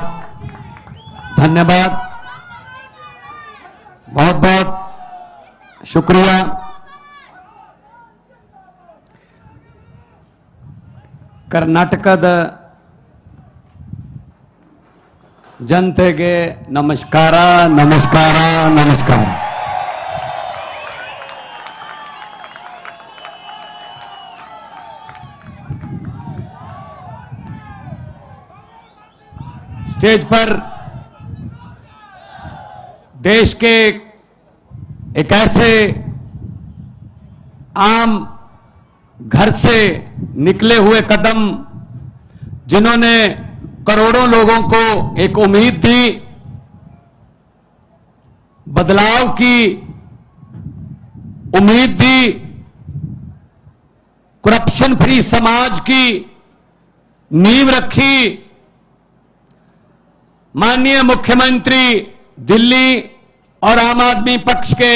बहुत धन्यवाद, बहुत बहुत शुक्रिया। कर्नाटकದ ಜನತೆಗೆ ನಮಸ್ಕಾರ ನಮಸ್ಕಾರ ನಮಸ್ಕಾರ। स्टेज पर देश के एक ऐसे आम घर से निकले हुए कदम जिन्होंने करोड़ों लोगों को एक उम्मीद दी, बदलाव की उम्मीद दी, करप्शन फ्री समाज की नींव रखी। माननीय मुख्यमंत्री दिल्ली और आम आदमी पक्ष के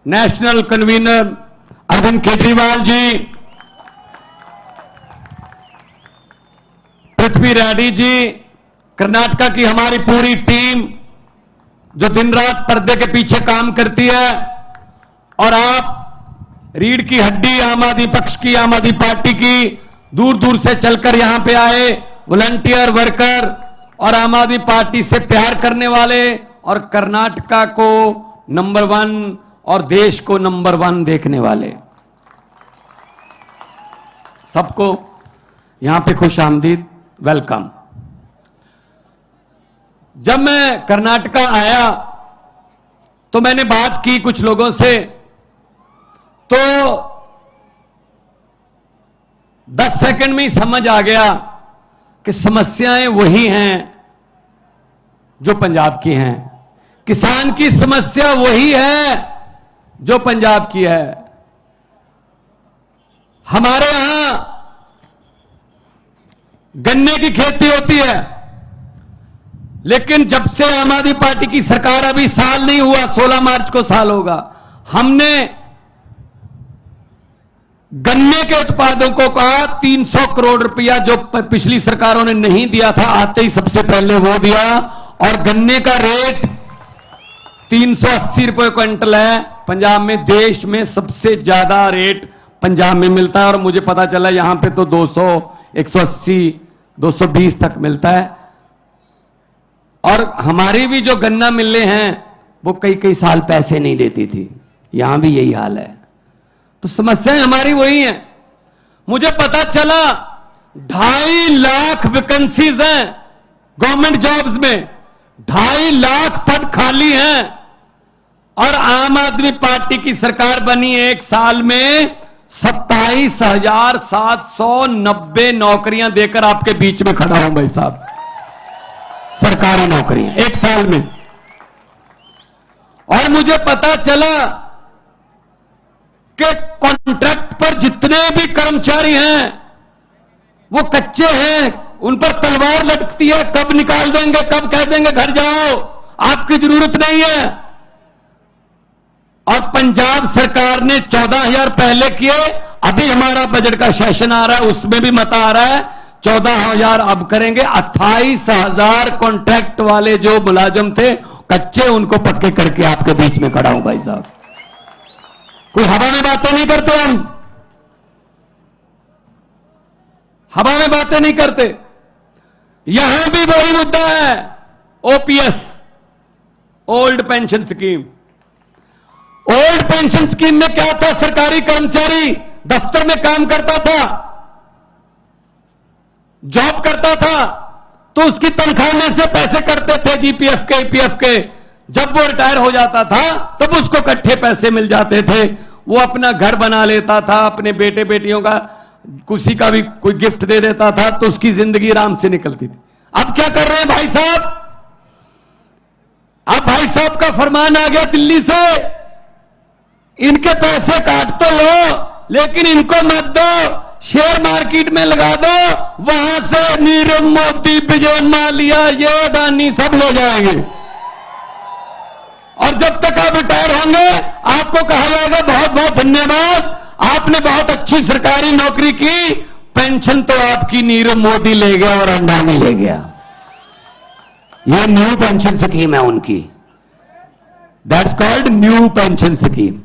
नेशनल कन्वीनर अरविंद केजरीवाल जी, पृथ्वी रेड्डी जी, कर्नाटका की हमारी पूरी टीम जो दिन रात पर्दे के पीछे काम करती है, और आप रीढ़ की हड्डी आम आदमी पक्ष की, आम आदमी पार्टी की, दूर दूर से चलकर यहां पे आए वॉलंटियर वर्कर और आम आदमी पार्टी से प्यार करने वाले और कर्नाटका को नंबर 1 और देश को नंबर 1 देखने वाले, सबको यहां पे खुश आमदीद, वेलकम। जब मैं कर्नाटका आया तो मैंने बात की कुछ लोगों से, तो 10 सेकंड में ही समझ आ गया कि समस्याएं वही हैं जो पंजाब की हैं। किसान की समस्या वही है जो पंजाब की है। हमारे यहां गन्ने की खेती होती है, लेकिन जब से आम आदमी पार्टी की सरकार, अभी साल नहीं हुआ, 16 मार्च को साल होगा, हमने गन्ने के उत्पादों को कहा 300 करोड़ रुपया जो पिछली सरकारों ने नहीं दिया था, आते ही सबसे पहले वो दिया, और गन्ने का रेट 380 रुपए क्विंटल है। पंजाब में देश में सबसे ज्यादा रेट पंजाब में मिलता है, और मुझे पता चला यहां पे तो 200, 180, 220 तक मिलता है। और हमारी भी जो गन्ना मिलें हैं वो कई कई साल पैसे नहीं देती थी, यहां भी यही हाल है। तो समस्याएं हमारी वही हैं। मुझे पता चला 2.5 लाख वैकेंसीज हैं गवर्नमेंट जॉब्स में, 2.5 लाख पद खाली हैं, और आम आदमी पार्टी की सरकार बनी 1 साल में 27,790 नौकरियां देकर आपके बीच में खड़ा हूं भाई साहब, सरकारी नौकरियां 1 साल में। और मुझे पता चला कि कॉन्ट्रैक्ट पर जितने भी कर्मचारी हैं वो कच्चे हैं, उन पर तलवार लटकती है, कब निकाल देंगे, कब कह देंगे घर जाओ, आपकी जरूरत नहीं है। और पंजाब सरकार ने 14,000 पहले किए, अभी हमारा बजट का सेशन आ रहा है, उसमें भी मता आ रहा है 14,000 अब करेंगे। 28,000 कॉन्ट्रैक्ट वाले जो मुलाजिम थे कच्चे, उनको पक्के करके आपके बीच में खड़ा हूं भाई साहब। कोई हवा में बातें नहीं करते, हम हवा में बातें नहीं करते। यहां भी वही मुद्दा है, OPS, old pension scheme. Old pension scheme में क्या था, सरकारी कर्मचारी दफ्तर में काम करता था, जॉब करता था, तो उसकी तनख्वाह में से पैसे कटते थे जीपीएफ के, ईपीएफ के। जब वो रिटायर हो जाता था तब उसको इकट्ठे पैसे मिल जाते थे, वो अपना घर बना लेता था, अपने बेटे बेटियों का किसी का भी कोई गिफ्ट दे देता था, तो उसकी जिंदगी आराम से निकलती थी। अब क्या कर रहे हैं भाई साहब, अब भाई साहब का फरमान आ गया दिल्ली से, इनके पैसे काट तो लो लेकिन इनको मत दो, शेयर मार्केट में लगा दो, वहां से नीरव मोदी, विजय माल्या, ये अडानी सब ले जाएंगे। और जब तक आप रिटायर होंगे आपको कहा जाएगा बहुत बहुत धन्यवाद, आपने बहुत अच्छी सरकारी नौकरी की, पेंशन तो आपकी नीरव मोदी ले गया और अडानी ले गया। ये न्यू पेंशन स्कीम है उनकी, that's called new pension scheme.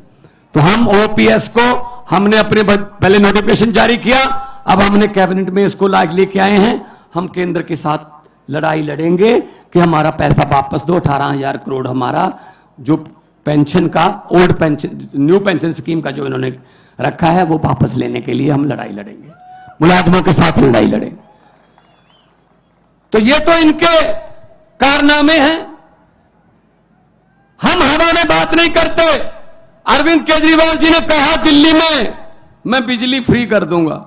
तो हम ओपीएस को हमने अपने पहले नोटिफिकेशन जारी किया, अब हमने कैबिनेट में इसको लेके आए हैं। हम केंद्र के साथ लड़ाई लड़ेंगे कि हमारा पैसा वापस दो। 18,000 करोड़ हमारा जो पेंशन का old pension new pension scheme का जो इन्होंने रखा है वो वापस लेने के लिए हम लड़ाई लड़ेंगे, मुलाजमों के साथ लड़ाई लड़ेंगे। तो ये तो इनके कारनामे हैं। हम हवा में बात नहीं करते। अरविंद केजरीवाल जी ने कहा दिल्ली में मैं बिजली फ्री कर दूंगा।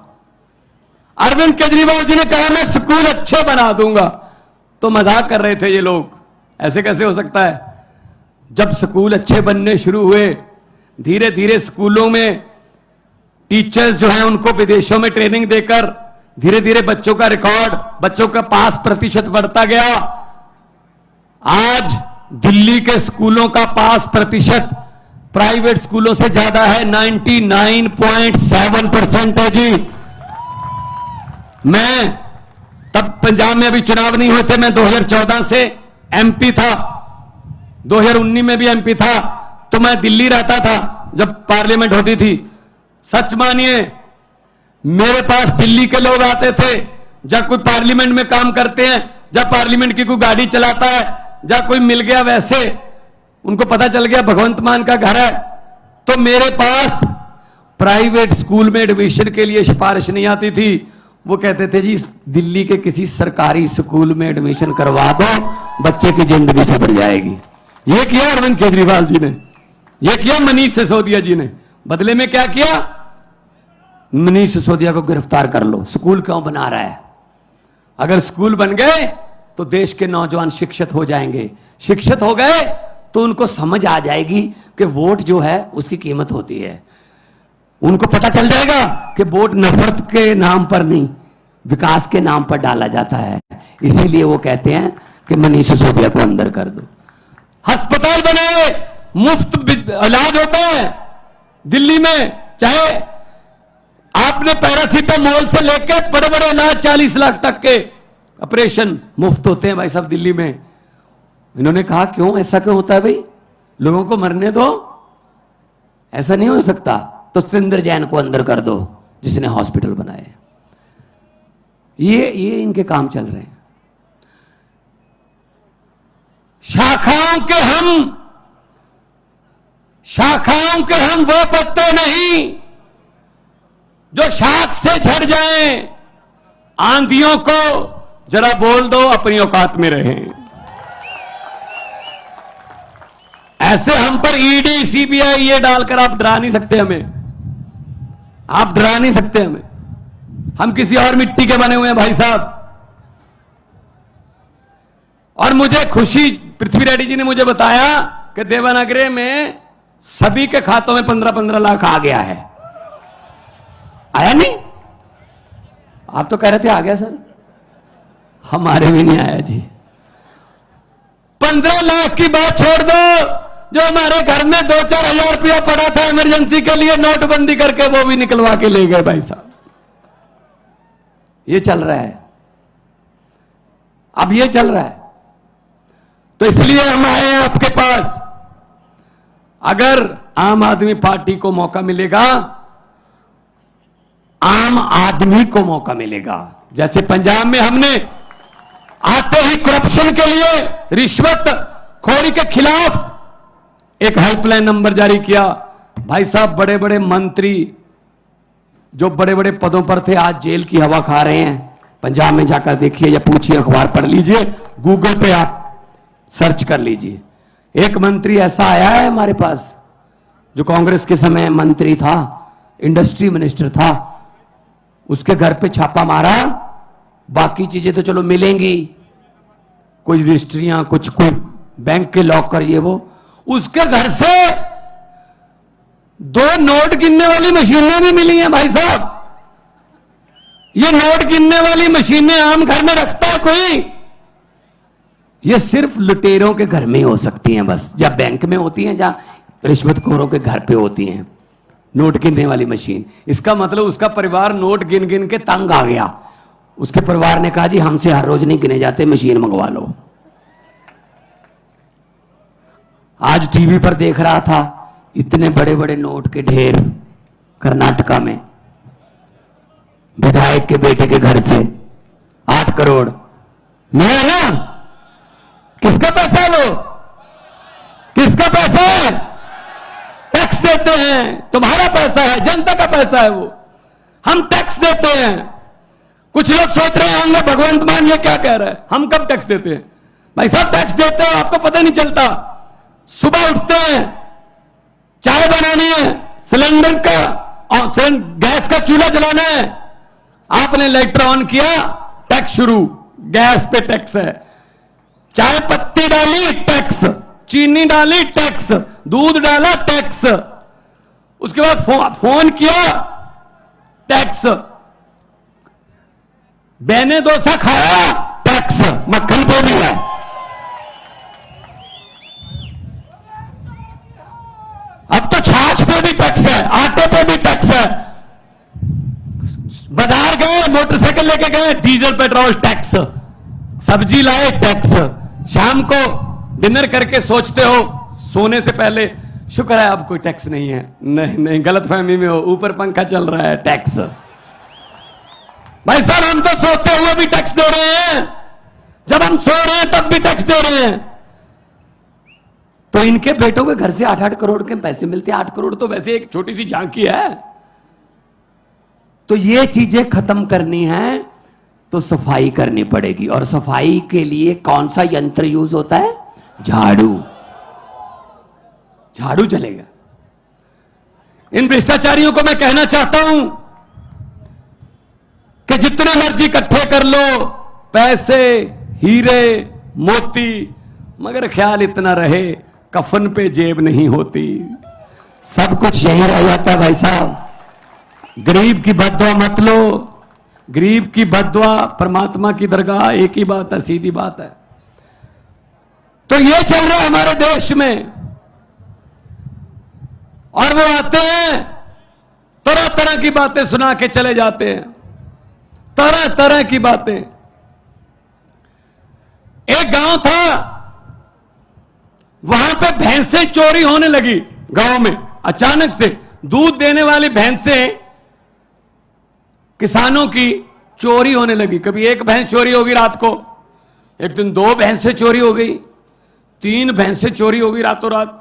अरविंद केजरीवाल जी ने कहा मैं स्कूल अच्छे बना दूंगा। तो मजाक कर रहे थे ये लोग, ऐसे कैसे हो सकता है? जब स्कूल अच्छे बनने शुरू हुए, धीरे धीरे स्कूलों में टीचर्स जो हैं उनको विदेशों में ट्रेनिंग देकर धीरे धीरे बच्चों का रिकॉर्ड, बच्चों का पास प्रतिशत बढ़ता गया। आज दिल्ली के स्कूलों का पास प्रतिशत प्राइवेट स्कूलों से ज्यादा है, 99.7% है जी। मैं तब पंजाब में अभी चुनाव नहीं हुए थे, मैं 2014 से एमपी था, 2019 में भी एमपी था। तो मैं दिल्ली रहता था जब पार्लियामेंट होती थी। सच मानिए मेरे पास दिल्ली के लोग आते थे, जब कोई पार्लियामेंट में काम करते हैं, जब पार्लियामेंट की कोई गाड़ी चलाता है, जब कोई मिल गया, वैसे उनको पता चल गया भगवंत मान का घर है, तो मेरे पास प्राइवेट स्कूल में एडमिशन के लिए सिफारिश नहीं आती थी। वो कहते थे जी दिल्ली के किसी सरकारी स्कूल में एडमिशन करवा दो, बच्चे की जिंदगी सुधर जाएगी। ये किया अरविंद केजरीवाल जी ने, ये किया मनीष सिसोदिया जी ने। बदले में क्या किया? मनीष सिसोदिया को गिरफ्तार कर लो। स्कूल क्यों बना रहा है? अगर स्कूल बन गए तो देश के नौजवान शिक्षित हो जाएंगे। शिक्षित हो गए तो उनको समझ आ जाएगी कि वोट जो है उसकी कीमत होती है। उनको पता चल जाएगा कि वोट नफरत के नाम पर नहीं, विकास के नाम पर डाला जाता है। इसीलिए वो कहते हैं कि मनीष सिसोदिया को अंदर कर दो। अस्पताल बनाए, मुफ्त इलाज होता है दिल्ली में। चाहे आपने पैरासीटामोल से लेकर बड़े बड़े इलाज 40 लाख तक के ऑपरेशन मुफ्त होते हैं भाई साहब दिल्ली में। इन्होंने कहा क्यों, ऐसा क्यों होता है भाई? लोगों को मरने दो, ऐसा नहीं हो सकता। तो सतेंद्र जैन को अंदर कर दो जिसने हॉस्पिटल बनाए। ये इनके काम चल रहे हैं। शाखाओं के हम वो पत्ते नहीं जो शाख से झड़ जाएं। आंधियों को जरा बोल दो अपनी औकात में रहें। ऐसे हम पर ईडी सीबीआई ये डालकर आप डरा नहीं सकते हमें, आप डरा नहीं सकते हमें। हम किसी और मिट्टी के बने हुए हैं भाई साहब। और मुझे खुशी, पृथ्वी रेड्डी जी ने मुझे बताया कि देवनागरी में सभी के खातों में 15-15 लाख आ गया है। आया नहीं? आप तो कह रहे थे आ गया सर, हमारे भी नहीं आया जी। 15 लाख की बात छोड़ दो, जो हमारे घर में 2-4 हजार रुपया पड़ा था इमरजेंसी के लिए, नोटबंदी करके वो भी निकलवा के ले गए भाई साहब। ये चल रहा है, अब ये चल रहा है। तो इसलिए हम आए हैं आपके पास। अगर आम आदमी पार्टी को मौका मिलेगा, आम आदमी को मौका मिलेगा। जैसे पंजाब में हमने आते ही करप्शन के लिए, रिश्वत खोरी के खिलाफ एक हेल्पलाइन नंबर जारी किया। भाई साहब बड़े बड़े मंत्री जो बड़े बड़े पदों पर थे आज जेल की हवा खा रहे हैं। पंजाब में जाकर देखिए या पूछिए, अखबार पढ़ लीजिए, गूगल पे आप सर्च कर लीजिए। एक मंत्री ऐसा आया है हमारे पास जो कांग्रेस के समय मंत्री था, इंडस्ट्री मिनिस्टर था, उसके घर पे छापा मारा। बाकी चीजें तो चलो मिलेंगी, कोई रजिस्ट्रियां, कुछ कोई बैंक के लॉकर, ये वो। उसके घर से 2 नोट गिनने वाली मशीनें भी मिली हैं भाई साहब। ये नोट गिनने वाली मशीनें आम घर में रखता है कोई? ये सिर्फ लुटेरों के घर में ही हो सकती हैं बस, या बैंक में होती हैं, या रिश्वतखोरों के घर पे होती हैं नोट गिनने वाली मशीन। इसका मतलब उसका परिवार नोट गिन गिन के तंग आ गया। उसके परिवार ने कहा जी हमसे हर रोज नहीं गिने जाते, मशीन मंगवा लो। आज टीवी पर देख रहा था, इतने बड़े बड़े नोट के ढेर कर्नाटका में, विधायक के बेटे के घर से 8 करोड़ नहीं ना? किसका पैसा है वो? किसका पैसा है? टैक्स देते हैं, तुम्हारा पैसा है, जनता का पैसा है वो। हम टैक्स देते हैं। कुछ लोग सोच रहे होंगे भगवंत मान ये क्या कह रहा है, हम कब टैक्स देते हैं? भाई साहब टैक्स देते हो, आपको पता नहीं चलता। सुबह उठते हैं, चाय बनानी है, सिलेंडर का गैस का चूल्हा जलाना है, आपने लाइटर ऑन किया, टैक्स शुरू, गैस पे टैक्स है। चाय पत्ती डाली टैक्स, चीनी डाली टैक्स, दूध डाला टैक्स, उसके बाद फोन किया टैक्स, बेने डोसा खाया टैक्स, मक्खन पे भी है। अब तो छाछ पे भी टैक्स है, आटे पे भी टैक्स है। बाजार गए, मोटरसाइकिल लेके गए, डीजल पेट्रोल टैक्स, सब्जी लाए टैक्स, शाम को डिनर करके सोचते हो सोने से पहले शुक्र है अब कोई टैक्स नहीं है। नहीं नहीं, गलतफहमी में हो, ऊपर पंखा चल रहा है, टैक्स। भाई साहब हम तो सोते हुए भी टैक्स दे रहे हैं, जब हम सो रहे हैं तब भी टैक्स दे रहे हैं। तो इनके बेटों के घर से 8-8 करोड़ के पैसे मिलते हैं। 8 करोड़ तो वैसे एक छोटी सी झांकी है। तो ये चीजें खत्म करनी है तो सफाई करनी पड़ेगी। और सफाई के लिए कौन सा यंत्र यूज होता है? झाड़ू। झाड़ू चलेगा। इन भ्रष्टाचारियों को मैं कहना चाहता हूं कि जितने मर्जी इकट्ठे कर लो पैसे, हीरे, मोती, मगर ख्याल इतना रहे कफन पे जेब नहीं होती। सब कुछ यही रह जाता है भाई साहब। गरीब की बद्दुआ मत लो। गरीब की बद्दुआ परमात्मा की दरगाह, एक ही बात है, सीधी बात है। तो ये चल रहा है हमारे देश में। और वो आते हैं, तरह तरह की बातें सुना के चले जाते हैं, तरह तरह की बातें। एक गांव था, वहां पे भैंसें चोरी होने लगी। गांव में अचानक से दूध देने वाली भैंसें किसानों की चोरी होने लगी। कभी एक भैंस चोरी होगी रात को, एक दिन 2 भैंसें चोरी हो गई, 3 भैंसें चोरी हो गई रातों रात।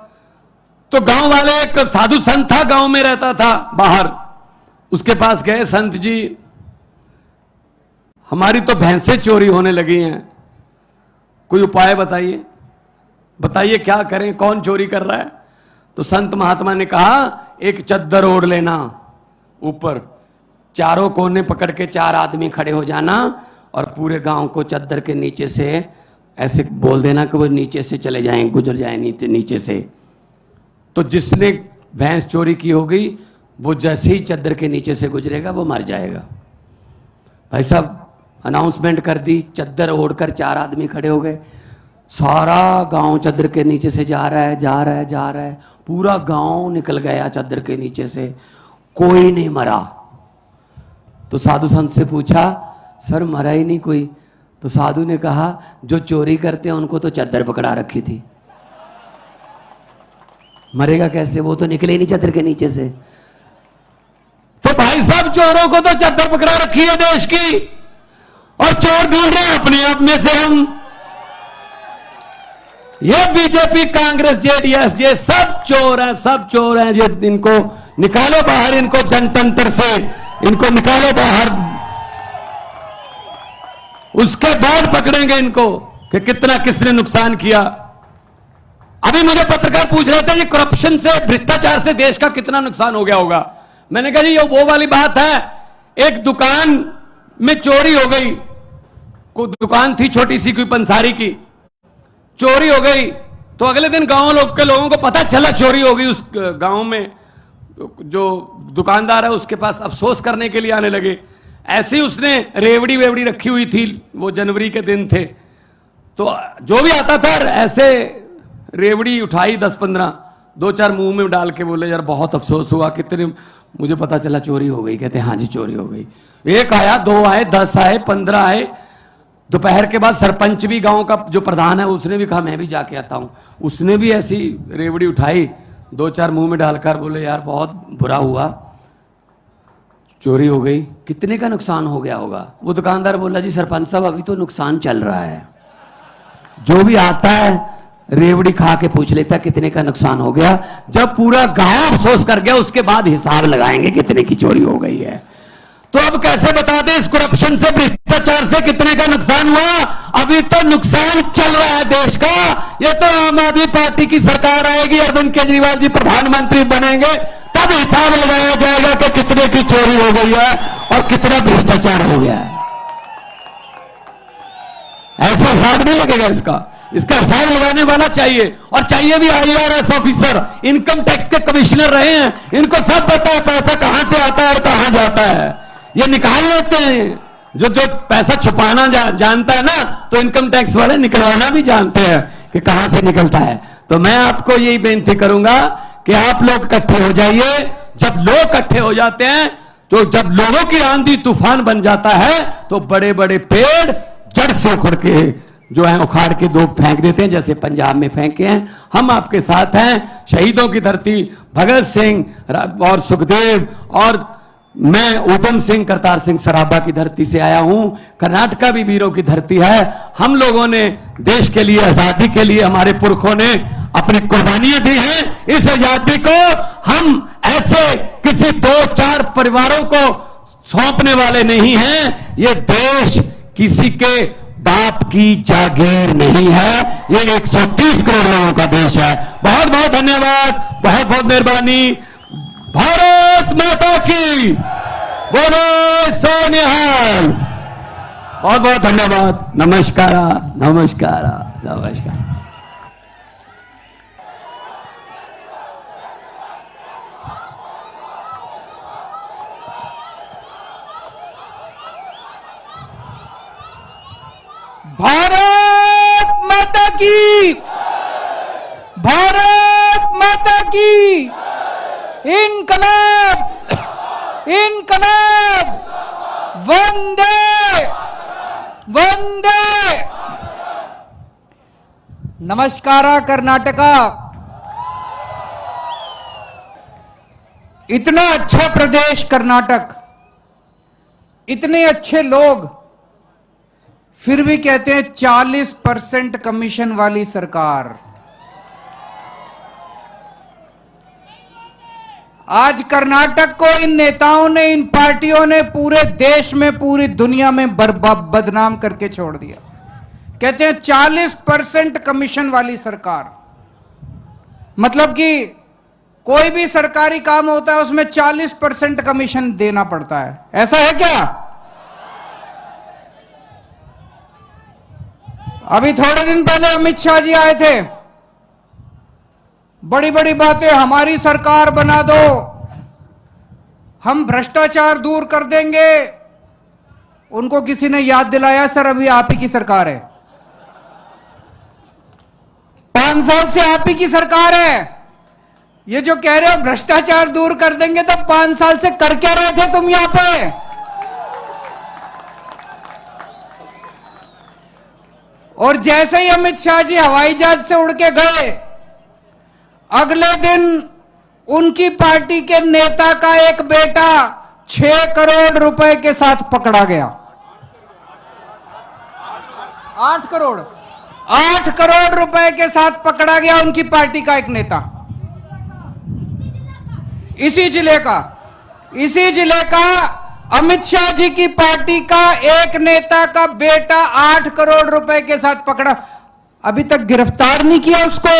तो गांव वाले, एक साधु संत था, गांव में रहता था बाहर, उसके पास गए, संत जी हमारी तो भैंसें चोरी होने लगी हैं, कोई उपाय बताइए, बताइए क्या करें, कौन चोरी कर रहा है। तो संत महात्मा ने कहा एक चद्दर ओढ़ लेना, ऊपर चारों कोने पकड़ के 4 आदमी खड़े हो जाना और पूरे गांव को चद्दर के नीचे से ऐसे बोल देना कि वो नीचे से चले जाएं, गुजर जाएं नीचे से। तो जिसने भैंस चोरी की होगी वो जैसे ही चद्दर के नीचे से गुजरेगा वो मर जाएगा। भाई साहब अनाउंसमेंट कर दी, चद्दर ओढ़कर 4 आदमी खड़े हो गए। सारा गांव चद्दर के नीचे से जा रहा है, जा रहा है, जा रहा है, पूरा गांव निकल गया चद्दर के नीचे से, कोई नहीं मरा। तो साधु संत से पूछा, सर मरा ही नहीं कोई? तो साधु ने कहा जो चोरी करते हैं उनको तो चद्दर पकड़ा रखी थी, मरेगा कैसे? वो तो निकले ही नहीं चद्दर के नीचे से। तो भाई साहब चोरों को तो चद्दर पकड़ा रखी है देश की, और चोर ढूंढ रहे हैं अपने आप में से हम। ये बीजेपी, कांग्रेस, जेडीएस, ये सब चोर हैं, सब चोर हैं। ये इनको निकालो बाहर, इनको जनतंत्र से इनको निकालो बाहर, उसके बाद पकड़ेंगे इनको कि कितना किसने नुकसान किया। अभी मुझे पत्रकार पूछ रहे थे, ये करप्शन से, भ्रष्टाचार से देश का कितना नुकसान हो गया होगा। मैंने कहा जी ये वो वाली बात है, एक दुकान में चोरी हो गई, कोई दुकान थी छोटी सी कोई पंसारी की, चोरी हो गई। तो अगले दिन गांव के लोगों को पता चला चोरी हो गई, उस गांव में जो दुकानदार है उसके पास अफसोस करने के लिए आने लगे। ऐसे ही उसने रेवड़ी वेवड़ी रखी हुई थी, वो जनवरी के दिन थे, तो जो भी आता था ऐसे रेवड़ी उठाई 10-15, 2-4 मुंह में डाल के बोले यार बहुत अफसोस हुआ, कितने मुझे पता चला चोरी हो गई। कहते हाँ जी चोरी हो गई। 1 आया, 2 आए, 10 आए, 15 आए। दोपहर के बाद सरपंच भी, गांव का जो प्रधान है, उसने भी कहा मैं भी जाके आता हूं। उसने भी ऐसी रेवड़ी उठाई, 2-4 मुंह में डालकर बोले यार बहुत बुरा हुआ, चोरी हो गई। कितने का नुकसान हो गया होगा? वो दुकानदार बोला जी सरपंच साहब अभी तो नुकसान चल रहा है, जो भी आता है रेवड़ी खा के पूछ लेता है कितने का नुकसान हो गया। जब पूरा गांव अफसोस कर गया उसके बाद हिसाब लगाएंगे कितने की चोरी हो गई है। तो अब कैसे बता दें इस करप्शन से, भ्रष्टाचार से कितने का नुकसान हुआ? अभी तो नुकसान चल रहा है देश का। ये तो आम आदमी पार्टी की सरकार आएगी, अरविंद केजरीवाल जी प्रधानमंत्री बनेंगे, तब हिसाब लगाया जाएगा कि कितने की चोरी हो गई है और कितना भ्रष्टाचार हो गया है। ऐसा हिसाब नहीं लगेगा इसका हिसाब लगाने वाला चाहिए, और चाहिए भी IRS ऑफिसर, इनकम टैक्स के कमिश्नर रहे हैं, इनको सब पता है पैसा कहां से आता है और कहां जाता है। ये निकाल लेते हैं। जो पैसा छुपाना जानता है ना, तो इनकम टैक्स वाले निकलवाना भी जानते हैं कि कहां से निकलता है। तो मैं आपको यही बेनती करूंगा कि आप लोग इकट्ठे हो जाइए। जब लोग इकट्ठे हो जाते हैं, तो जब लोगों की आंधी तूफान बन जाता है, तो बड़े बड़े पेड़ जड़ से उखड़ के जो है उखाड़ के दो फेंक देते हैं, जैसे पंजाब में फेंके हैं। हम आपके साथ हैं। शहीदों की धरती, भगत सिंह और सुखदेव, और मैं उधम सिंह करतार सिंह सराबा की धरती से आया हूं। कर्नाटका भी वीरों की धरती है। हम लोगों ने देश के लिए, आजादी के लिए हमारे पुरखों ने अपनी कुर्बानियां दी हैं। इस आजादी को हम ऐसे किसी 2-4 परिवारों को सौंपने वाले नहीं हैं। ये देश किसी के बाप की जागीर नहीं है, ये 130 करोड़ लोगों का देश है। बहुत बहुत धन्यवाद, बहुत बहुत मेहरबानी। भारत माता की बोलो सोनिहाल। बहुत बहुत धन्यवाद। नमस्कार नमस्कार नमस्कार। भारत माता की, भारत माता की, इनकलाब, इनकलाब, वंदे वंदे। नमस्कारा कर्नाटका। इतना अच्छा प्रदेश कर्नाटक, इतने अच्छे लोग, फिर भी कहते हैं 40% कमीशन वाली सरकार। आज कर्नाटक को इन नेताओं ने, इन पार्टियों ने पूरे देश में, पूरी दुनिया में बदनाम करके छोड़ दिया। कहते हैं 40% कमीशन वाली सरकार। मतलब कि कोई भी सरकारी काम होता है उसमें 40% कमीशन देना पड़ता है। ऐसा है क्या? अभी थोड़े दिन पहले अमित शाह जी आए थे, बड़ी बड़ी बातें, हमारी सरकार बना दो, हम भ्रष्टाचार दूर कर देंगे। उनको किसी ने याद दिलाया सर अभी आप ही की सरकार है, 5 साल से आप ही की सरकार है। ये जो कह रहे हो भ्रष्टाचार दूर कर देंगे, तो 5 साल से कर क्या रहे थे तुम यहां पे? और जैसे ही अमित शाह जी हवाई जहाज से उड़ के गए, अगले दिन उनकी पार्टी के नेता का एक बेटा 6 करोड़ रुपए के साथ पकड़ा गया। 8 करोड़ रुपए के साथ पकड़ा गया उनकी पार्टी का एक नेता। इसी जिले का अमित शाह जी की पार्टी का एक नेता का बेटा 8 करोड़ रुपए के साथ पकड़ा। अभी तक गिरफ्तार नहीं किया उसको,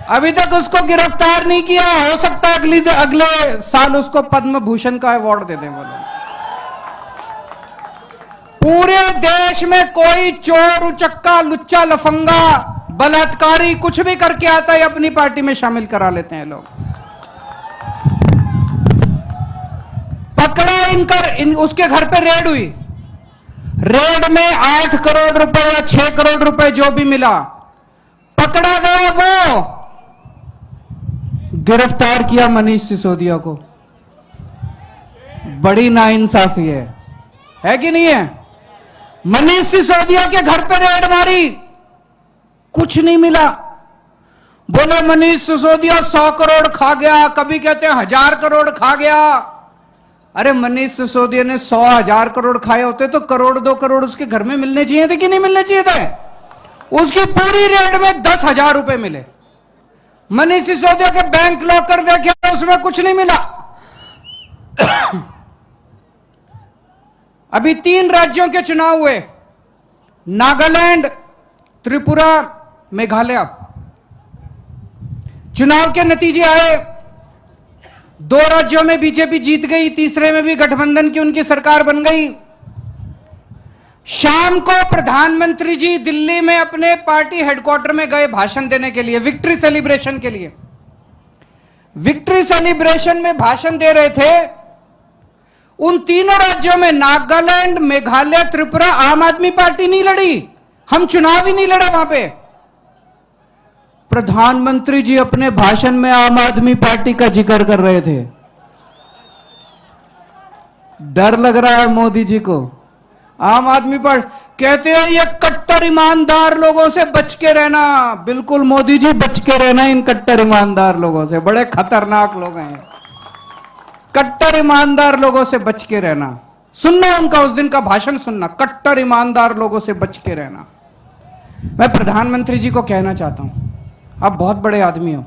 अभी तक उसको गिरफ्तार नहीं किया। हो सकता है अगले साल उसको पद्म भूषण का अवार्ड दे दें। बोलो, पूरे देश में कोई चोर, उचक्का, लुच्चा, लफंगा, बलात्कारी कुछ भी करके आता है अपनी पार्टी में शामिल करा लेते हैं लोग। पकड़ा उसके घर पे रेड हुई। रेड में 8 करोड़ रुपए या 6 करोड़ रुपए जो भी मिला, पकड़ा गया। वो गिरफ्तार किया मनीष सिसोदिया को। बड़ी नाइंसाफी है है कि नहीं है? मनीष सिसोदिया के घर पे रेड मारी, कुछ नहीं मिला। बोले मनीष सिसोदिया 100 करोड़ खा गया, कभी कहते हैं 1000 करोड़ खा गया। अरे मनीष सिसोदिया ने 100,000 करोड़ खाए होते तो करोड़ 2 करोड़ उसके घर में मिलने चाहिए थे कि नहीं मिलने चाहिए थे? उसकी पूरी रेड में 10,000 रुपए मिले। मनीष सिसोदिया के बैंक लॉकर देखे, उसमें कुछ नहीं मिला। अभी 3 राज्यों के चुनाव हुए, नागालैंड, त्रिपुरा, मेघालय। चुनाव के नतीजे आए, 2 राज्यों में बीजेपी जीत गई, तीसरे में भी गठबंधन की उनकी सरकार बन गई। शाम को प्रधानमंत्री जी दिल्ली में अपने पार्टी हेडक्वार्टर में गए भाषण देने के लिए, विक्ट्री सेलिब्रेशन के लिए। विक्ट्री सेलिब्रेशन में भाषण दे रहे थे। उन तीनों राज्यों में, नागालैंड, मेघालय, त्रिपुरा, आम आदमी पार्टी नहीं लड़ी, हम चुनाव ही नहीं लड़े वहां पे। प्रधानमंत्री जी अपने भाषण में आम आदमी पार्टी का जिक्र कर रहे थे। डर लग रहा है मोदी जी को। आम आदमी पार्टी कहते हैं ये कट्टर ईमानदार लोगों से बच के रहना। बिल्कुल मोदी जी, बच के रहना इन कट्टर ईमानदार लोगों से, बड़े खतरनाक लोग हैं। कट्टर ईमानदार लोगों से बच के रहना। सुनना उनका उस दिन का भाषण, सुनना, कट्टर ईमानदार लोगों से बच के रहना। मैं प्रधानमंत्री जी को कहना चाहता हूं, आप बहुत बड़े आदमी हो,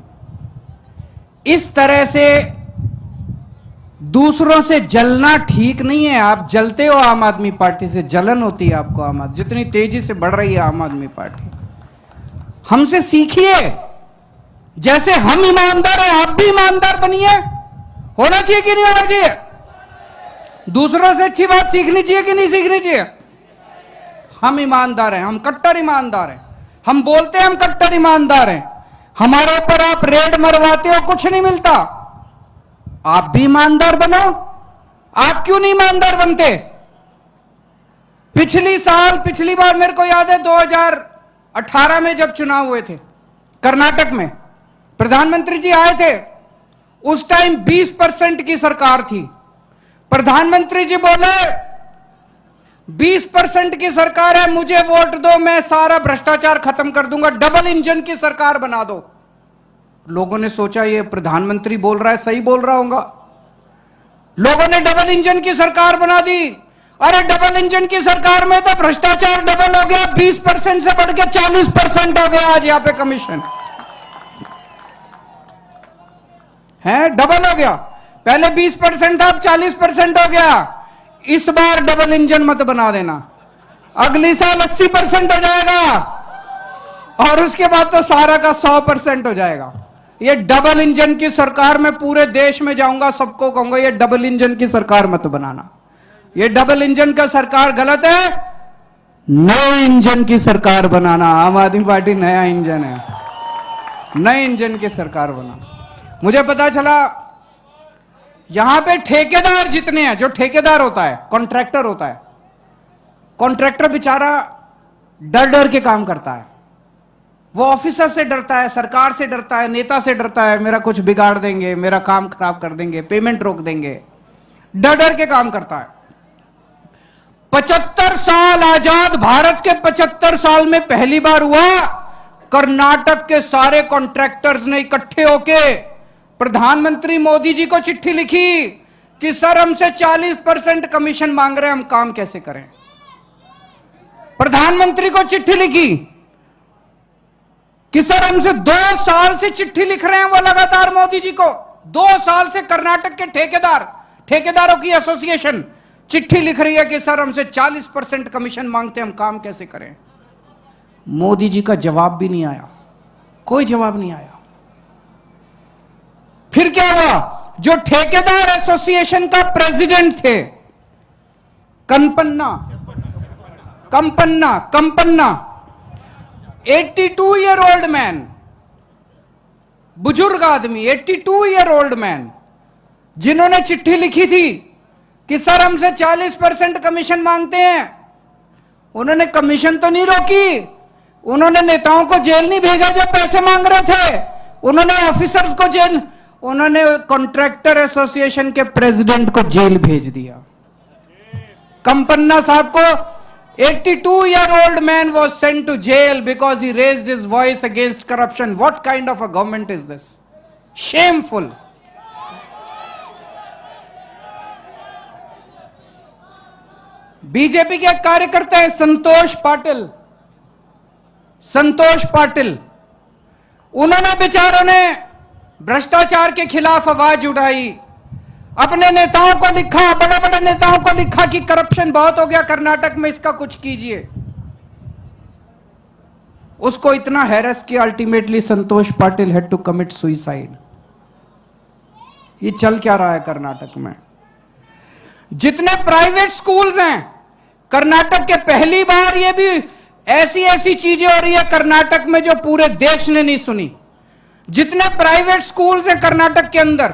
इस तरह से दूसरों से जलना ठीक नहीं है। आप जलते हो आम आदमी पार्टी से, जलन होती है आपको आम आदमी, जितनी तेजी से बढ़ रही है आम आदमी पार्टी। हमसे सीखिए, जैसे हम ईमानदार हैं आप भी ईमानदार बनिए। होना चाहिए कि नहीं होना चाहिए? दूसरों से अच्छी बात सीखनी चाहिए कि नहीं सीखनी चाहिए? हम ईमानदार हैं, हम कट्टर ईमानदार हैं। हम बोलते हैं हम कट्टर ईमानदार हैं, हमारे ऊपर आप रेड मरवाते हो, कुछ नहीं मिलता। आप भी ईमानदार बनो। आप क्यों नहीं ईमानदार बनते? पिछली बार मेरे को याद है 2018 में जब चुनाव हुए थे कर्नाटक में, प्रधानमंत्री जी आए थे। उस टाइम 20% की सरकार थी। प्रधानमंत्री जी बोले 20% की सरकार है, मुझे वोट दो, मैं सारा भ्रष्टाचार खत्म कर दूंगा, डबल इंजन की सरकार बना दो। लोगों ने सोचा ये प्रधानमंत्री बोल रहा है, सही बोल रहा होगा। लोगों ने डबल इंजन की सरकार बना दी। अरे डबल इंजन की सरकार में तो भ्रष्टाचार डबल हो गया, 20% से बढ़ के 40% हो गया आज यहां पे कमीशन है, डबल हो गया। पहले 20% था, अब 40% हो गया। इस बार डबल इंजन मत बना देना, अगली साल 80% हो जाएगा और उसके बाद तो सारा का 100% हो जाएगा। ये डबल इंजन की सरकार में पूरे देश में जाऊंगा, सबको कहूंगा ये डबल इंजन की सरकार मत बनाना। ये डबल इंजन का सरकार गलत है, नए इंजन की सरकार बनाना। आम आदमी पार्टी नया इंजन है, नए इंजन की सरकार बनाना। मुझे पता चला यहां पे ठेकेदार जितने हैं, जो ठेकेदार होता है, कॉन्ट्रैक्टर होता है, कॉन्ट्रैक्टर बेचारा डर डर के काम करता है। वो ऑफिसर से डरता है, सरकार से डरता है, नेता से डरता है, मेरा कुछ बिगाड़ देंगे, मेरा काम खराब कर देंगे, पेमेंट रोक देंगे, डर डर के काम करता है। 75 साल आजाद भारत के 75 साल में पहली बार हुआ कर्नाटक के सारे कॉन्ट्रैक्टर्स ने इकट्ठे होके प्रधानमंत्री मोदी जी को चिट्ठी लिखी कि सर हमसे 40% कमीशन मांग रहे हैं, हम काम कैसे करें। प्रधानमंत्री को चिट्ठी लिखी कि सर हमसे 2 साल से चिट्ठी लिख रहे हैं वो लगातार मोदी जी को। 2 साल से कर्नाटक के ठेकेदारों की एसोसिएशन चिट्ठी लिख रही है कि सर हमसे 40% कमीशन मांगते हैं, हम काम कैसे करें। मोदी जी का जवाब भी नहीं आया, कोई जवाब नहीं आया। फिर क्या हुआ, जो ठेकेदार एसोसिएशन का प्रेसिडेंट थे कंपन्ना 82 ईयर ओल्ड मैन, बुजुर्ग आदमी, 82 ईयर ओल्ड मैन, जिन्होंने चिट्ठी लिखी थी कि सर हमसे 40% कमीशन मांगते हैं, उन्होंने कमीशन तो नहीं रोकी, उन्होंने नेताओं को जेल नहीं भेजा जो पैसे मांग रहे थे, उन्होंने ऑफिसर्स को जेल, उन्होंने कॉन्ट्रैक्टर एसोसिएशन के प्रेसिडेंट को जेल भेज दिया। कंपन्ना साहब को 82-year-old man was sent to jail because he raised his voice against corruption. What kind of a government is this? Shameful. BJP के कार्यकर्ता हैं संतोष पाटिल, उन्होंने बेचारों ने भ्रष्टाचार के खिलाफ आवाज उठाई, अपने नेताओं को लिखा, बड़े बड़े नेताओं को लिखा कि करप्शन बहुत हो गया कर्नाटक में, इसका कुछ कीजिए। उसको इतना हैरेस किया, ultimately Santosh Patil had to commit suicide. ये चल क्या रहा है कर्नाटक में? जितने प्राइवेट स्कूल्स हैं कर्नाटक के, पहली बार ये भी ऐसी ऐसी चीजें हो रही है कर्नाटक में जो पूरे देश ने नहीं सुनी। जितने प्राइवेट स्कूल्स हैं कर्नाटक के अंदर,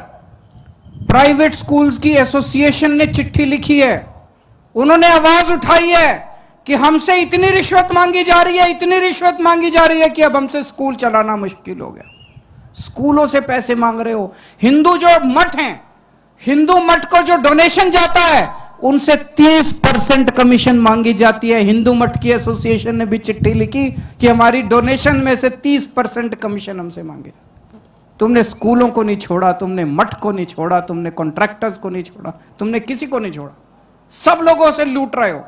प्राइवेट स्कूल्स की एसोसिएशन ने चिट्ठी लिखी है, उन्होंने आवाज उठाई है कि हमसे इतनी रिश्वत मांगी जा रही है, इतनी रिश्वत मांगी जा रही है कि अब हमसे स्कूल चलाना मुश्किल हो गया। स्कूलों से पैसे मांग रहे हो। हिंदू जो मठ हैं, हिंदू मठ को जो डोनेशन जाता है उनसे 30% कमीशन मांगी जाती है। हिंदू मठ की एसोसिएशन ने भी चिट्ठी लिखी कि हमारी डोनेशन में से 30% कमीशन हमसे मांगे। तुमने स्कूलों को नहीं छोड़ा, तुमने मठ को नहीं छोड़ा, तुमने कॉन्ट्रैक्टर्स को नहीं छोड़ा, तुमने किसी को नहीं छोड़ा, सब लोगों से लूट रहे हो।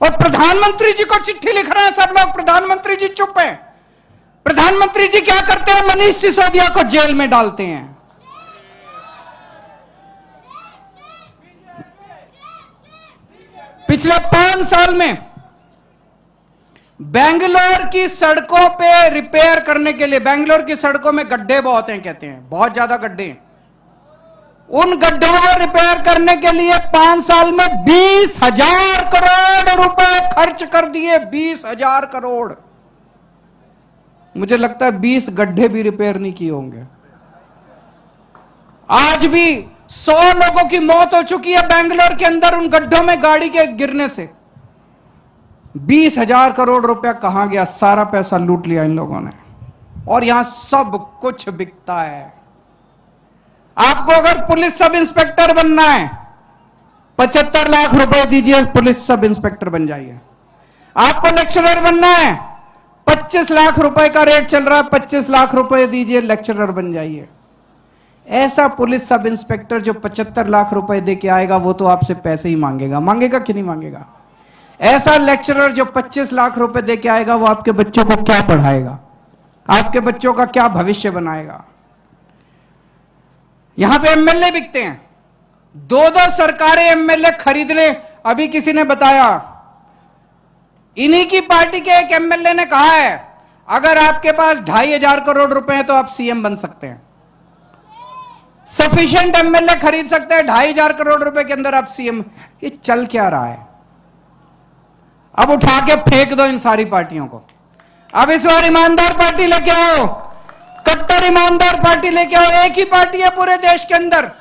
और प्रधानमंत्री जी को चिट्ठी लिख रहे हैं सब लोग, प्रधानमंत्री जी चुप हैं। प्रधानमंत्री जी क्या करते हैं? मनीष सिसोदिया को जेल में डालते हैं। पिछले 5 साल में बेंगलोर की सड़कों पे रिपेयर करने के लिए, बेंगलोर की सड़कों में गड्ढे बहुत हैं, कहते हैं बहुत ज्यादा गड्ढे हैं, उन गड्ढों को रिपेयर करने के लिए 5 साल में 20,000 करोड़ रुपए खर्च कर दिए। 20,000 करोड़। मुझे लगता है 20 गड्ढे भी रिपेयर नहीं किए होंगे। आज भी 100 लोगों की मौत हो चुकी है बेंगलोर के अंदर उन गड्ढों में गाड़ी के गिरने से। 20,000 करोड़ रुपया कहां गया? सारा पैसा लूट लिया इन लोगों ने। और यहां सब कुछ बिकता है। आपको अगर पुलिस सब इंस्पेक्टर बनना है, 75 लाख रुपए दीजिए, पुलिस सब इंस्पेक्टर बन जाइए। आपको लेक्चरर बनना है, 25 लाख रुपए का रेट चल रहा है, 25 लाख रुपए दीजिए, लेक्चरर बन जाइए। ऐसा पुलिस सब इंस्पेक्टर जो 75 लाख रुपए दे के आएगा वो तो आपसे पैसे ही मांगेगा, मांगेगा कि नहीं मांगेगा? ऐसा लेक्चरर जो 25 लाख रुपए दे के आएगा वो आपके बच्चों को क्या पढ़ाएगा, आपके बच्चों का क्या भविष्य बनाएगा? यहां पे एमएलए बिकते हैं। 2-2 सरकारें एमएलए खरीदने। अभी किसी ने बताया, इन्हीं की पार्टी के एक एमएलए ने कहा है अगर आपके पास 2,500 करोड़ रुपए हैं तो आप सीएम बन सकते हैं। सफिशिएंट एमएलए खरीद सकते हैं, 2,500 करोड़ रुपए के अंदर आप सीएम। ये चल क्या रहा है? अब उठा के फेंक दो इन सारी पार्टियों को। अब इस बार ईमानदार पार्टी लेके आओ, कट्टर ईमानदार पार्टी लेके आओ। एक ही पार्टी है पूरे देश के अंदर।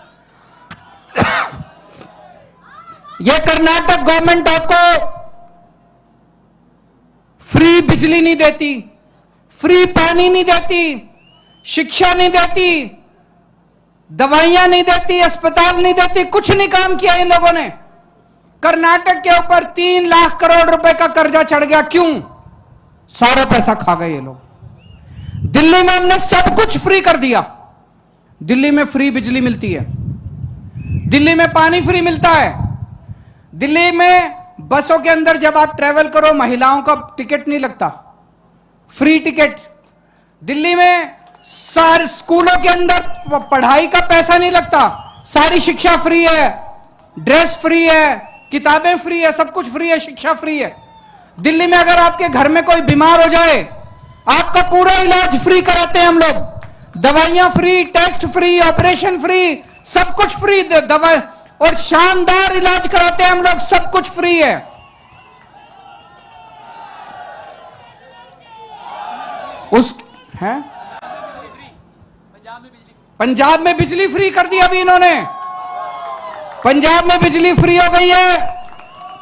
ये कर्नाटक गवर्नमेंट आपको फ्री बिजली नहीं देती, फ्री पानी नहीं देती, शिक्षा नहीं देती, दवाइयां नहीं देती, अस्पताल नहीं देती, कुछ नहीं काम किया इन लोगों ने। कर्नाटक के ऊपर 3 लाख करोड़ रुपए का कर्जा चढ़ गया। क्यों? सारा पैसा खा गए ये लोग। दिल्ली में हमने सब कुछ फ्री कर दिया। दिल्ली में फ्री बिजली मिलती है, दिल्ली में पानी फ्री मिलता है, दिल्ली में बसों के अंदर जब आप ट्रेवल करो महिलाओं का टिकट नहीं लगता, फ्री टिकट। दिल्ली में सारे स्कूलों के अंदर पढ़ाई का पैसा नहीं लगता, सारी शिक्षा फ्री है, ड्रेस फ्री है, किताबें फ्री है, सब कुछ फ्री है, शिक्षा फ्री है। दिल्ली में अगर आपके घर में कोई बीमार हो जाए आपका पूरा इलाज फ्री कराते हैं हम लोग। दवाइयां free, test free, operation free, सब कुछ फ्री, दवा और शानदार इलाज कराते हैं हम लोग, सब कुछ फ्री है। उस है पंजाब में बिजली फ्री कर दी अभी इन्होंने। पंजाब में बिजली फ्री हो गई है।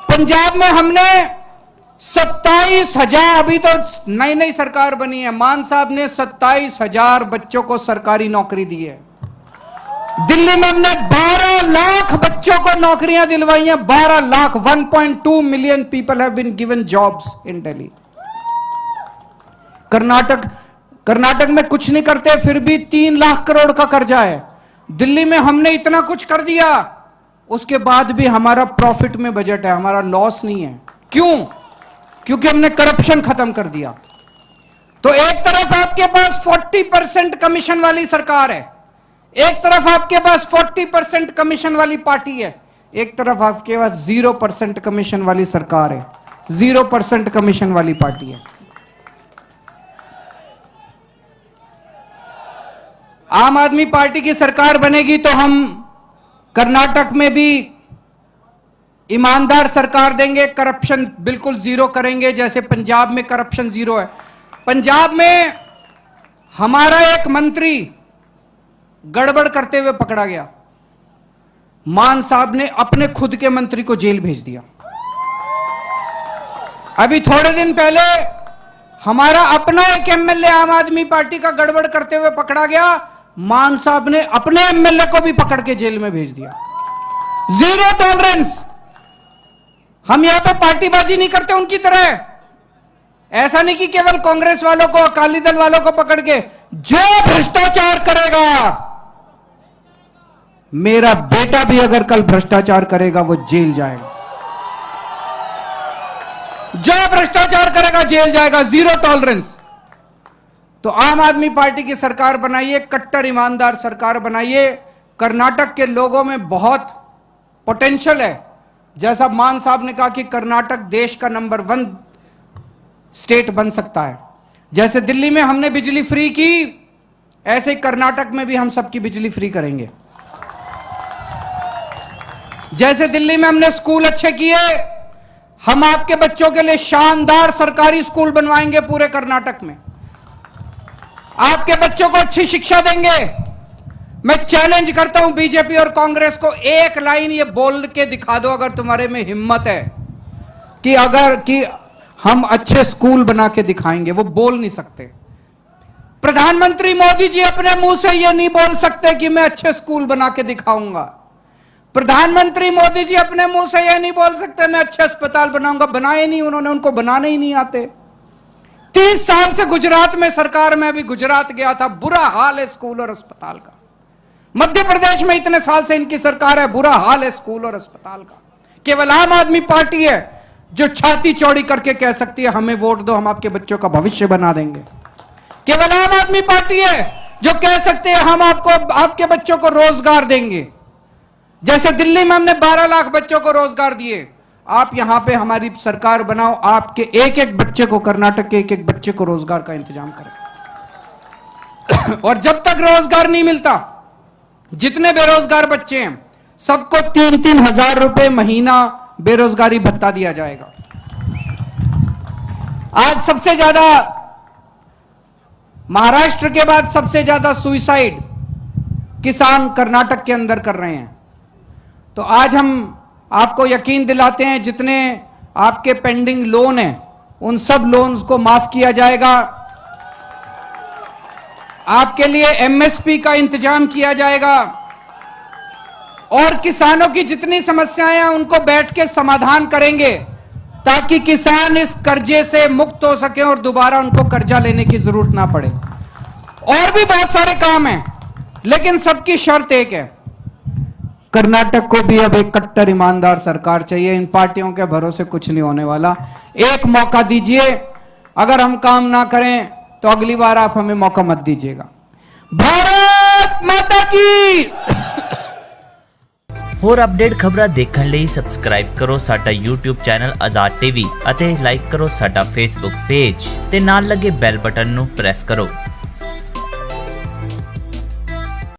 पंजाब में हमने 27,000, अभी तो नई नई सरकार बनी है, मान साहब ने 27,000 बच्चों को सरकारी नौकरी दी है। दिल्ली में हमने 12 लाख बच्चों को नौकरियां दिलवाई हैं। 12 lakh, 1.2 million people have been given jobs in Delhi. Karnataka में कुछ नहीं करते, फिर भी 3 लाख करोड़ का कर्जा है। दिल्ली में हमने इतना कुछ कर दिया, उसके बाद भी हमारा प्रॉफिट में बजट है, हमारा लॉस नहीं है। क्यों? क्योंकि हमने करप्शन खत्म कर दिया। तो एक तरफ आपके पास 40% कमीशन वाली सरकार है, एक तरफ आपके पास 40% कमीशन वाली पार्टी है, एक तरफ आपके पास 0% कमीशन वाली सरकार है, 0% कमीशन वाली पार्टी है। आम आदमी पार्टी की सरकार बनेगी तो हम कर्नाटक में भी ईमानदार सरकार देंगे, करप्शन बिल्कुल जीरो करेंगे, जैसे पंजाब में करप्शन जीरो है। पंजाब में हमारा एक मंत्री गड़बड़ करते हुए पकड़ा गया, मान साहब ने अपने खुद के मंत्री को जेल भेज दिया। अभी थोड़े दिन पहले हमारा अपना एक एमएलए आम आदमी पार्टी का गड़बड़ करते हुए पकड़ा गया, मान साहब ने अपने एमएलए को भी पकड़ के जेल में भेज दिया। Zero tolerance. हम यहां पे पार्टीबाजी नहीं करते उनकी तरह। ऐसा नहीं कि केवल कांग्रेस वालों को, अकाली दल वालों को पकड़ के, जो भ्रष्टाचार करेगा, मेरा बेटा भी अगर कल भ्रष्टाचार करेगा वो जेल जाएगा। जो भ्रष्टाचार करेगा जेल जाएगा, जीरो टॉलरेंस। तो आम आदमी पार्टी की सरकार बनाइए, कट्टर ईमानदार सरकार बनाइए। कर्नाटक के लोगों में बहुत पोटेंशियल है। जैसा मान साहब ने कहा कि कर्नाटक देश का नंबर 1 स्टेट बन सकता है। जैसे दिल्ली में हमने बिजली फ्री की, ऐसे कर्नाटक में भी हम सबकी बिजली फ्री करेंगे। जैसे दिल्ली में हमने स्कूल अच्छे किए, हम आपके बच्चों के लिए शानदार सरकारी स्कूल बनवाएंगे पूरे कर्नाटक में। आपके बच्चों को अच्छी शिक्षा देंगे। मैं चैलेंज करता हूं बीजेपी और कांग्रेस को, एक लाइन ये बोल के दिखा दो अगर तुम्हारे में हिम्मत है कि हम अच्छे स्कूल बना के दिखाएंगे। वो बोल नहीं सकते। प्रधानमंत्री मोदी जी अपने मुंह से ये नहीं बोल सकते कि मैं अच्छे स्कूल बना के दिखाऊंगा। प्रधानमंत्री मोदी जी अपने मुंह से ये नहीं बोल सकते मैं अच्छे अस्पताल बनाऊंगा। बनाए नहीं उन्होंने, उनको बनाने ही नहीं आते। 30 साल से गुजरात में सरकार में, अभी गुजरात गया था, बुरा हाल है स्कूल और अस्पताल का। मध्य प्रदेश में इतने साल से इनकी सरकार है, बुरा हाल है स्कूल और अस्पताल का। केवल आम आदमी पार्टी है जो छाती चौड़ी करके कह सकती है हमें वोट दो, हम आपके बच्चों का भविष्य बना देंगे। केवल आम आदमी पार्टी है जो कह सकते हैं हम आपके बच्चों को रोजगार देंगे। जैसे दिल्ली में हमने 12 लाख बच्चों को रोजगार दिए, आप यहां पे हमारी सरकार बनाओ, आपके एक एक बच्चे को, कर्नाटक के एक एक बच्चे को रोजगार का इंतजाम करें। और जब तक रोजगार नहीं मिलता, जितने बेरोजगार बच्चे हैं सबको 3-3 हजार रुपए महीना बेरोजगारी भत्ता दिया जाएगा। आज सबसे ज्यादा, महाराष्ट्र के बाद सबसे ज्यादा सुसाइड किसान कर्नाटक के अंदर कर रहे हैं। तो आज हम आपको यकीन दिलाते हैं जितने आपके पेंडिंग लोन हैं उन सब लोन्स को माफ किया जाएगा। आपके लिए एमएसपी का इंतजाम किया जाएगा और किसानों की जितनी समस्याएं हैं उनको बैठ के समाधान करेंगे ताकि किसान इस कर्जे से मुक्त हो सके और दोबारा उनको कर्जा लेने की जरूरत ना पड़े। और भी बहुत सारे काम हैं, लेकिन सबकी शर्त एक है, कर्नाटक को भी अब एक कट्टर ईमानदार सरकार चाहिए। इन पार्टियों के भरोसे कुछ नहीं होने वाला। एक मौका दीजिए, अगर हम काम ना करें तो अगली बार आप हमें मौका मत दीजिएगा। भारत माता की। ਹੋਰ ਅਪਡੇਟ ਖਬਰਾਂ ਦੇਖਣ ਲਈ ਸਬਸਕ੍ਰਾਈਬ ਕਰੋ ਸਾਡਾ YouTube ਚੈਨਲ ਆਜ਼ਾਦ ਟੀਵੀ ਅਤੇ ਲਾਈਕ ਕਰੋ ਸਾਡਾ Facebook ਪੇਜ ਤੇ ਨਾਲ ਲੱਗੇ ਬੈਲ ਬਟਨ ਨੂੰ ਪ੍ਰੈਸ ਕਰੋ।